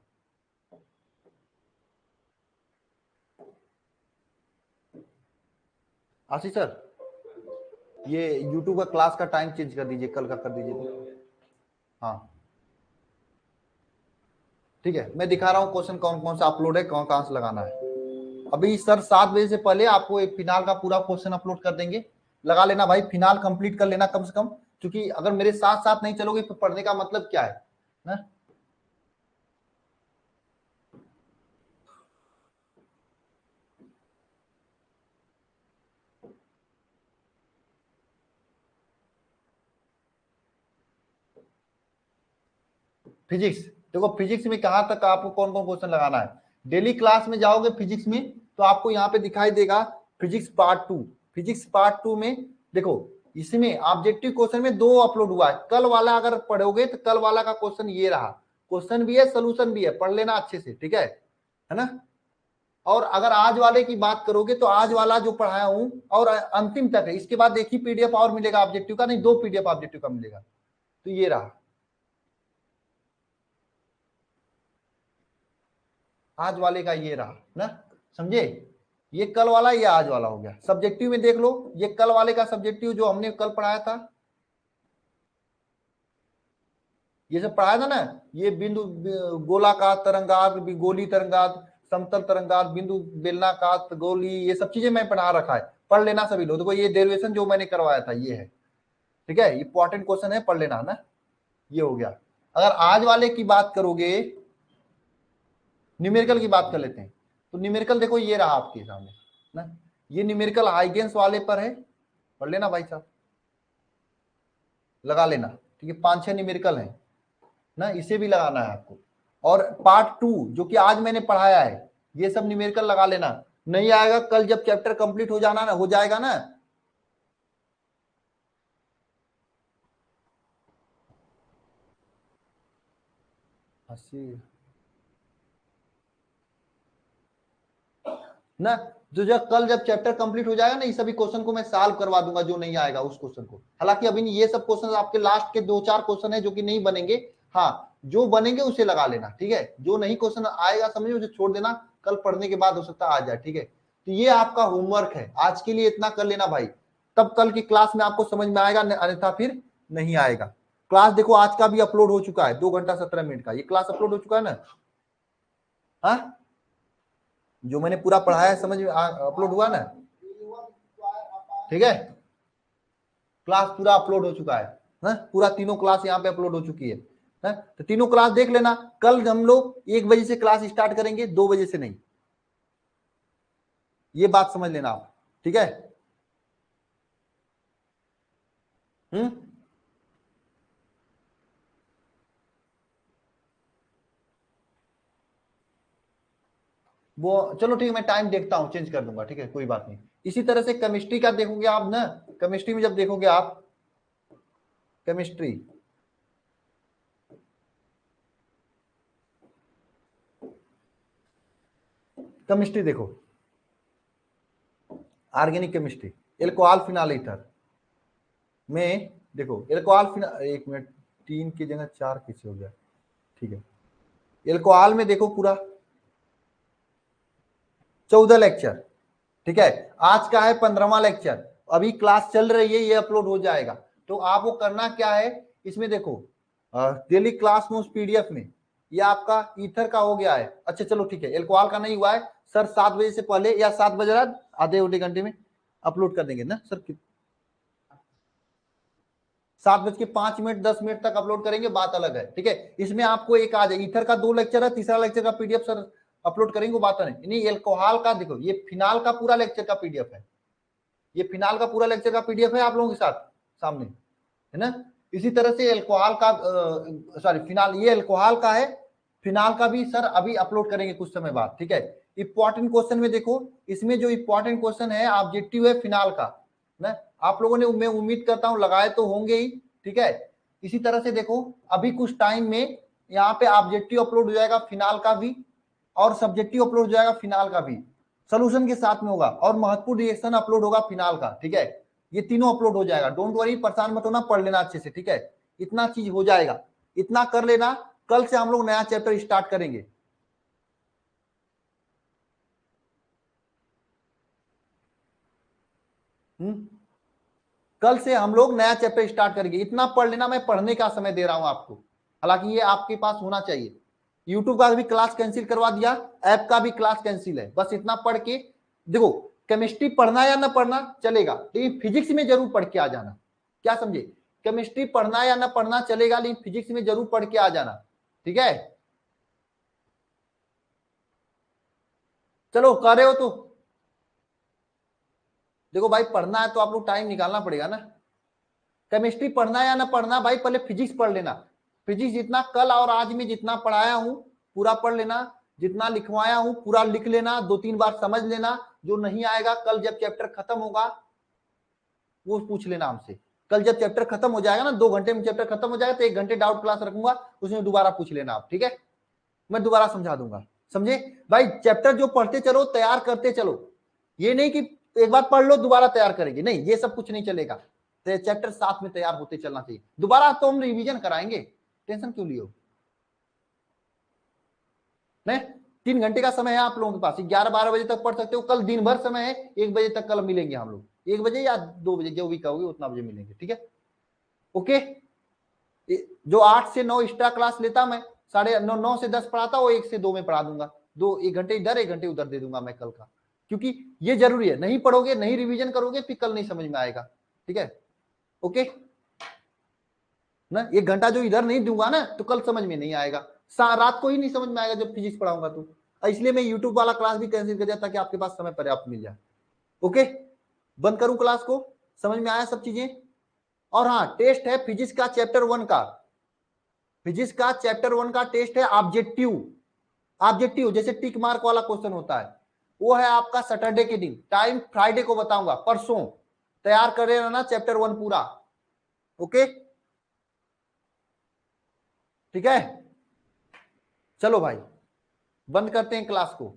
आशीष सर, ये यूट्यूब का क्लास का टाइम चेंज कर दीजिए, कल का कर दीजिए तो। हाँ ठीक है, मैं दिखा रहा हूँ क्वेश्चन कौन कौन सा अपलोड है, कौन कहां से लगाना है। अभी सर 7 बजे से पहले आपको एक फिनाल का पूरा क्वेश्चन अपलोड कर देंगे, लगा लेना भाई, फिनाल कंप्लीट कर लेना कम से कम, क्योंकि अगर मेरे साथ साथ नहीं चलोगे तो पढ़ने का मतलब क्या है ना। फिजिक्स, देखो फिजिक्स में कहां तक आपको कौन कौन क्वेश्चन लगाना है। डेली क्लास में जाओगे फिजिक्स में तो आपको यहाँ पे दिखाई देगा फिजिक्स पार्ट 2। फिजिक्स पार्ट 2 में देखो, इसमें ऑब्जेक्टिव क्वेश्चन में 2 अपलोड हुआ है। कल वाला अगर पढ़ोगे तो कल वाला का क्वेश्चन ये रहा, क्वेश्चन भी है सोल्यूशन भी है, पढ़ लेना अच्छे से, ठीक है ना। और अगर आज वाले की बात करोगे तो आज वाला जो पढ़ाया हूं और अंतिम तक है, इसके बाद एक ही पीडीएफ और मिलेगा ऑब्जेक्टिव का, नहीं 2 पीडीएफ ऑब्जेक्टिव का मिलेगा। तो ये रहा आज वाले का, ये रहा ना, समझे। ये कल वाला, ये आज वाला हो गया। सब्जेक्टिव में देख लो, ये कल वाले का सब्जेक्टिव जो हमने कल पढ़ाया था, ये सब पढ़ाया था ना। ये बिंदु गोलाकार तरंगात, गोली तरंगात, समतल तरंगात, बिंदु बेलनाकार गोली, ये सब चीजें मैं पढ़ा रखा है, पढ़ लेना सभी लोग। देखो ये डेरिवेशन जो मैंने करवाया था ये है, ठीक है, इंपॉर्टेंट क्वेश्चन है, पढ़ लेना ना। ये हो गया। अगर आज वाले की बात करोगे, न्यूमेरिकल की बात कर लेते हैं। तो न्यूमेरिकल देखो ये रहा आपके सामने ना, ये न्यूमेरिकल हाइगेंस वाले पर है, पढ़ लेना भाई साहब, लगा लेना, ठीक है। 5-6 न्यूमेरिकल है ना, इसे भी लगाना है आपको। और पार्ट 2 जो कि आज मैंने पढ़ाया है, ये सब न्यूमेरिकल लगा लेना। नहीं आएगा कल जब चैप्टर कंप्लीट हो जाना ना, हो जाएगा ना, हंसी ना, जो जब कल जब चैप्टर कंप्लीट हो जाएगा ना, इस सभी क्वेश्चन को मैं सॉल्व करवा दूंगा, जो नहीं आएगा उस क्वेश्चन को। हालांकि अभी ये सब क्वेश्चन आपके लास्ट के 2-4 क्वेश्चन है जो कि नहीं बनेंगे, हाँ जो बनेंगे उसे लगा लेना, ठीक है। जो नहीं क्वेश्चन आएगा समझे उसे छोड़ देना, कल पढ़ने के बाद हो सकता है आ जाए, ठीक है। तो ये आपका होमवर्क है आज के लिए, इतना कर लेना भाई, तब कल की क्लास में आपको समझ में आएगा, अन्यथा फिर नहीं आएगा। क्लास देखो आज का भी अपलोड हो चुका है, 2 घंटा 17 मिनट का ये क्लास अपलोड हो चुका है ना। हाँ, जो मैंने पूरा पढ़ाया है समझ में अपलोड हुआ ना, ठीक है। क्लास पूरा अपलोड हो चुका है, पूरा तीनों क्लास यहाँ पे अपलोड हो चुकी है। तो तीनों क्लास देख लेना। कल हम लोग 1 बजे से क्लास स्टार्ट करेंगे, 2 बजे से नहीं, ये बात समझ लेना आप, ठीक है। हम्म, वो चलो ठीक है, मैं टाइम देखता हूँ, चेंज कर दूंगा, ठीक है, कोई बात नहीं। इसी तरह से केमिस्ट्री का देखोगे आप ना, केमिस्ट्री में जब देखोगे आप, केमिस्ट्री केमिस्ट्री देखो, organic chemistry, alcohol phenol ether में देखो, एल्कोहल फिनाल, 1 मिनट, 3 की जगह 4 कैसे हो गया, ठीक है। एल्कोहल में देखो पूरा 14 लेक्चर, ठीक है। आज का है 15वां लेक्चर, अभी क्लास चल रही है, ये अपलोड हो जाएगा। तो आपको करना क्या है, इसमें देखो डेली क्लास नोट्स पीडीएफ में, ये आपका ईथर का हो गया है। अच्छा चलो ठीक है, एल्कोहल का नहीं हुआ है सर, 7 बजे से पहले या 7 बजे रात आधे घंटे में अपलोड कर देंगे ना सर। 7:05 10 मिनट तक अपलोड करेंगे, बात अलग है, ठीक है। इसमें आपको एक आ जाए, ईथर का 2 लेक्चर है, तीसरा लेक्चर का पीडीएफ सर अपलोड करेंगे, वो बात नहीं। एल्कोहल का देखो, ये फिनाल का पूरा लेक्चर का पीडीएफ है, ये फिनाल का पूरा लेक्चर का पीडीएफ है आप लोगों के साथ सामने, है ना। इसी तरह से एल्कोहल का, सॉरी फिनाल, ये एल्कोहल का है, फिनाल का भी सर अभी अपलोड करेंगे कुछ समय बाद, ठीक है। इंपॉर्टेंट क्वेश्चन में देखो, इसमें जो इंपॉर्टेंट क्वेश्चन है ऑब्जेक्टिव है फिनाल का ना, आप लोगों ने, मैं उम्मीद करता हूं लगाए तो होंगे ही, ठीक है। इसी तरह से देखो, अभी कुछ टाइम में यहाँ पे ऑब्जेक्टिव अपलोड हो जाएगा फिनाल का भी, और सब्जेक्टिव अपलोड हो जाएगा फिनाल का भी, सोल्यूशन के साथ में होगा, और महत्वपूर्ण रिएक्शन अपलोड होगा फिनाल का, ठीक है। ये तीनों अपलोड हो जाएगा, डोंट वरी, परेशान मत होना, पढ़ लेना अच्छे से, ठीक है। इतना चीज हो जाएगा, इतना कर लेना। कल से हम लोग नया चैप्टर स्टार्ट करेंगे। कल से हम लोग नया चैप्टर स्टार्ट करेंगे, इतना पढ़ लेना, मैं पढ़ने का समय दे रहा हूं आपको, हालांकि ये आपके पास होना चाहिए, यूट्यूब का भी क्लास कैंसिल करवा दिया, ऐप का भी क्लास कैंसिल है। बस इतना पढ़ के देखो, केमिस्ट्री पढ़ना या ना पढ़ना चलेगा, लेकिन फिजिक्स में जरूर पढ़ के आ जाना। क्या समझे? केमिस्ट्री पढ़ना या ना पढ़ना चलेगा, लेकिन फिजिक्स में जरूर पढ़ के आ जाना। ठीक है, चलो कर रहे हो तो देखो भाई, पढ़ना है तो आप लोग टाइम निकालना पड़ेगा ना। केमिस्ट्री पढ़ना या ना पढ़ना भाई, पहले फिजिक्स पढ़ लेना। फिजिक्स जितना कल और आज में जितना पढ़ाया हूं पूरा पढ़ लेना, जितना लिखवाया हूं पूरा लिख लेना, 2-3 बार समझ लेना। जो नहीं आएगा कल जब चैप्टर खत्म होगा वो पूछ लेना हमसे। कल जब चैप्टर खत्म हो जाएगा ना, 2 घंटे में चैप्टर खत्म हो जाएगा, तो 1 घंटे डाउट क्लास रखूंगा, उसमें दोबारा पूछ लेना आप। ठीक है, मैं दोबारा समझा दूंगा। समझे भाई? चैप्टर जो पढ़ते चलो, तैयार करते चलो। ये नहीं कि एक बार पढ़ लो दोबारा तैयार करेंगे, नहीं, ये सब कुछ नहीं चलेगा। तो चैप्टर साथ में तैयार होते चलना चाहिए। दोबारा तो हम रिवीजन कराएंगे, टेंशन क्यों लियो? नहीं, 3 घंटे का समय है आप लोगों के पास, 11-12 बजे तक पढ़ सकते हो। कल दिन भर समय है, 1 बजे तक कल मिलेंगे हम लोग, 1 बजे या 2 बजे, जो भी कहोगे उतना बजे मिलेंगे। ठीक है, ओके। जो 8 से 9 एक्स्ट्रा क्लास लेता मैं, 9:30 9 से 10 पढ़ाता, वो 1 से 2 में पढ़ा दूंगा। 1 घंटे इधर 1 घंटे उधर दे दूंगा मैं कल का, क्योंकि ये जरूरी है। नहीं पढ़ोगे, नहीं रिवीजन करोगे, फिर कल नहीं समझ में आएगा। ठीक है, ओके ना? 1 घंटा जो इधर नहीं दूंगा ना, तो कल समझ में नहीं आएगा, रात को ही नहीं समझ में आएगा जब फिजिक्स पढ़ाऊंगा तो। इसलिए मैं यूट्यूब वाला क्लास भी कैंसिल कर दिया, ताकि आपके पास समय पर्याप्त मिल जाए। ओके, बंद करूं क्लास को? समझ में आया सब चीजें? और हाँ, टेस्ट है फिजिक्स का चैप्टर 1 का। फिजिक्स का चैप्टर 1 का टेस्ट है ऑब्जेक्टिव। ऑब्जेक्टिव जैसे टिक मार्क वाला क्वेश्चन होता है, वो है आपका सैटरडे के दिन। टाइम फ्राइडे को बताऊंगा, परसों। तैयार करे रहना चैप्टर 1 पूरा। ओके, ठीक है, चलो भाई बंद करते हैं क्लास को।